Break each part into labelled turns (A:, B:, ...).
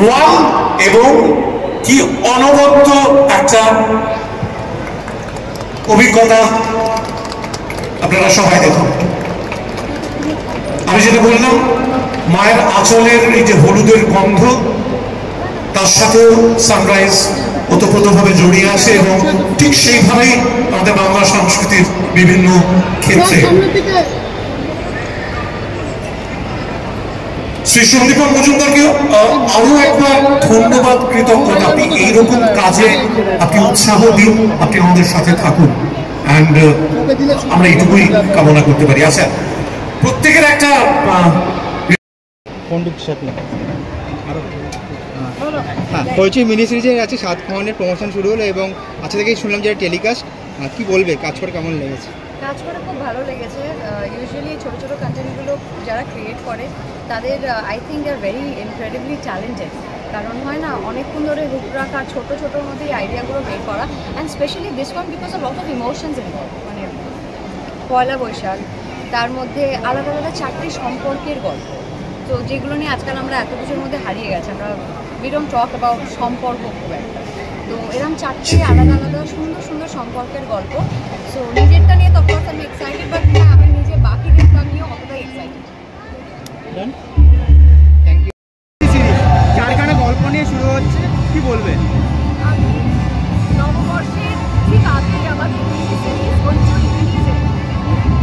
A: One এবং কি অনবদ্য একটা অভিজ্ঞতা আপনারা সবাই দেখুন। আমি যেটা বললাম, মায়ের আঁচলের এই যে হলুদের গন্ধ, তার সাথেও সানরাইজ ওতপ্রোতভাবে জড়িয়ে আছে এবং ঠিক সেইভাবেই আমাদের বাংলা সংস্কৃতির বিভিন্ন ক্ষেত্রে। শ্রী সন্দীপন মজুমদারকেও আরো একবার ধন্যবাদ, কৃতজ্ঞতা। আপনি এইরকম কাজে আপনি উৎসাহ দিন, আপনি আমাদের সাথে থাকুন, অ্যান্ড আমরা এইটুকুই কামনা করতে পারি। আচ্ছা, প্রত্যেকের একটা
B: হয়েছে মিনি সিরিজের আছে 7 খাওয়ানের প্রমোশন শুরু হলো এবং আজকে থেকেই শুনলাম যে টেলিকাস্ট, কি বলবে, কাজ করে কেমন লেগেছে?
C: কাজ করে খুব ভালো লেগেছে। ইউজুয়ালি ছোটো ছোটো কন্টেন্টগুলো যারা ক্রিয়েট করে তাদের I think they are very incredibly talented. কারণ হয় না, অনেকক্ষণ ধরে হুক রাখা, ছোটো ছোটোর মধ্যে এই আইডিয়াগুলো বের করা, and specially this one because of lot of emotions involve. মানে পয়লা বৈশাখ, তার মধ্যে আলাদা আলাদা 4টি সম্পর্কের গল্প, তো যেগুলো নিয়ে আজকাল আমরা এত কিছুর মধ্যে হারিয়ে গেছে। আমরা উই ডোন্ট টক অ্যাবাউট সম্পর্ক খুব একটা। তো এরকম 4টি আলাদা আলাদা সুন্দর সুন্দর সম্পর্কের গল্প। সো নিজেরটা নিয়ে তো অফকোর্স আমি এক্সাইটেড, বাট আমি নিজে বাকি দিকটা নিয়েও অতটাই এক্সাইটেড।
B: Thank you. চারখানা গল্প নিয়ে শুরু হচ্ছে, কি বলবে?
C: আমি নববর্ষের ঠিক আগে আমাদের সিরিজ হইচই রিলিজে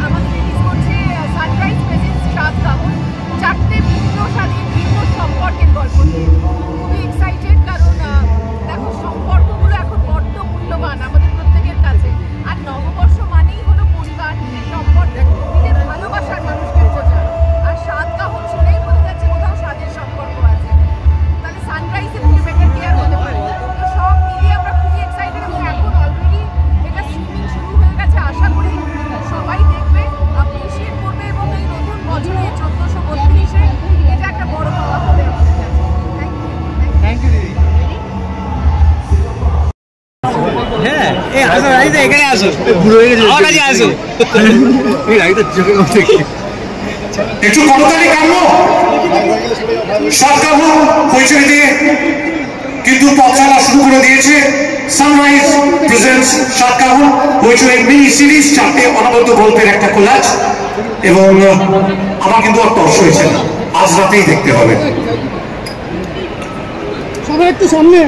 C: আমাদের রিলিজ করছে সানরাইজ প্রেজেন্টস 7 কাহন, 4টে ভিন্ন স্বাধীন ভিন্ন সম্পর্কের গল্প নিয়ে। খুবই এক্সাইটেড, কারণ দেখো সম্পর্কগুলো এখন বড্ড মূল্যবান আমাদের প্রত্যেকের কাছে। আর নববর্ষ মানেই হলো পরিবার, সম্পর্ক, নিজের ভালোবাসার মানুষকে খোঁজা। আর 7 কাহন শুনেই বোঝা যাচ্ছে কোথাও স্বাদের সম্পর্ক আছে। তাহলে সানরাইজের থেকে বেটার কি আর হতে পারে? তো সব মিলিয়ে আমরা খুবই এক্সাইটেড এবং এখন অলরেডি এটা স্ট্রিমিং শুরু হয়ে গেছে। আশা করি সবাই দেখবে, অ্যাপ্রিশিয়েট করবে এবং এই নতুন বছরে 1432-এ এটা একটা বড় পাওয়া হবে আমাদের কাছে।
B: থ্যাংক ইউ দিদি। হ্যাঁ, আসো রাইতে, এখানে আসো, বুড়ো হয়ে গেছে, আমার কাছে আসো। এই রাইতে চোখে মধ্যে
A: একটু করতালি কাম্য। 7 কাহন হইচই দিয়ে কিন্তু পথ চলা শুরু করে দিয়েছে। সানরাইজ প্রেজেন্টস 7 কাহন হইচই মিনি সিরিজ, 4টে অনবদ্য গল্পের একটা কোলাজ। এবং আমার কিন্তু আর তর্স হয়েছে না, আজ রাতেই দেখতে হবে।
D: সবাই একটু সামনে।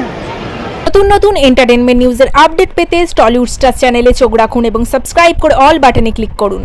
E: নতুন নতুন এন্টারটেনমেন্ট নিউজের আপডেট পেতে টলিউড স্টার চ্যানেলে চোখ রাখুন এবং সাবস্ক্রাইব করে অল বাটনে ক্লিক করুন।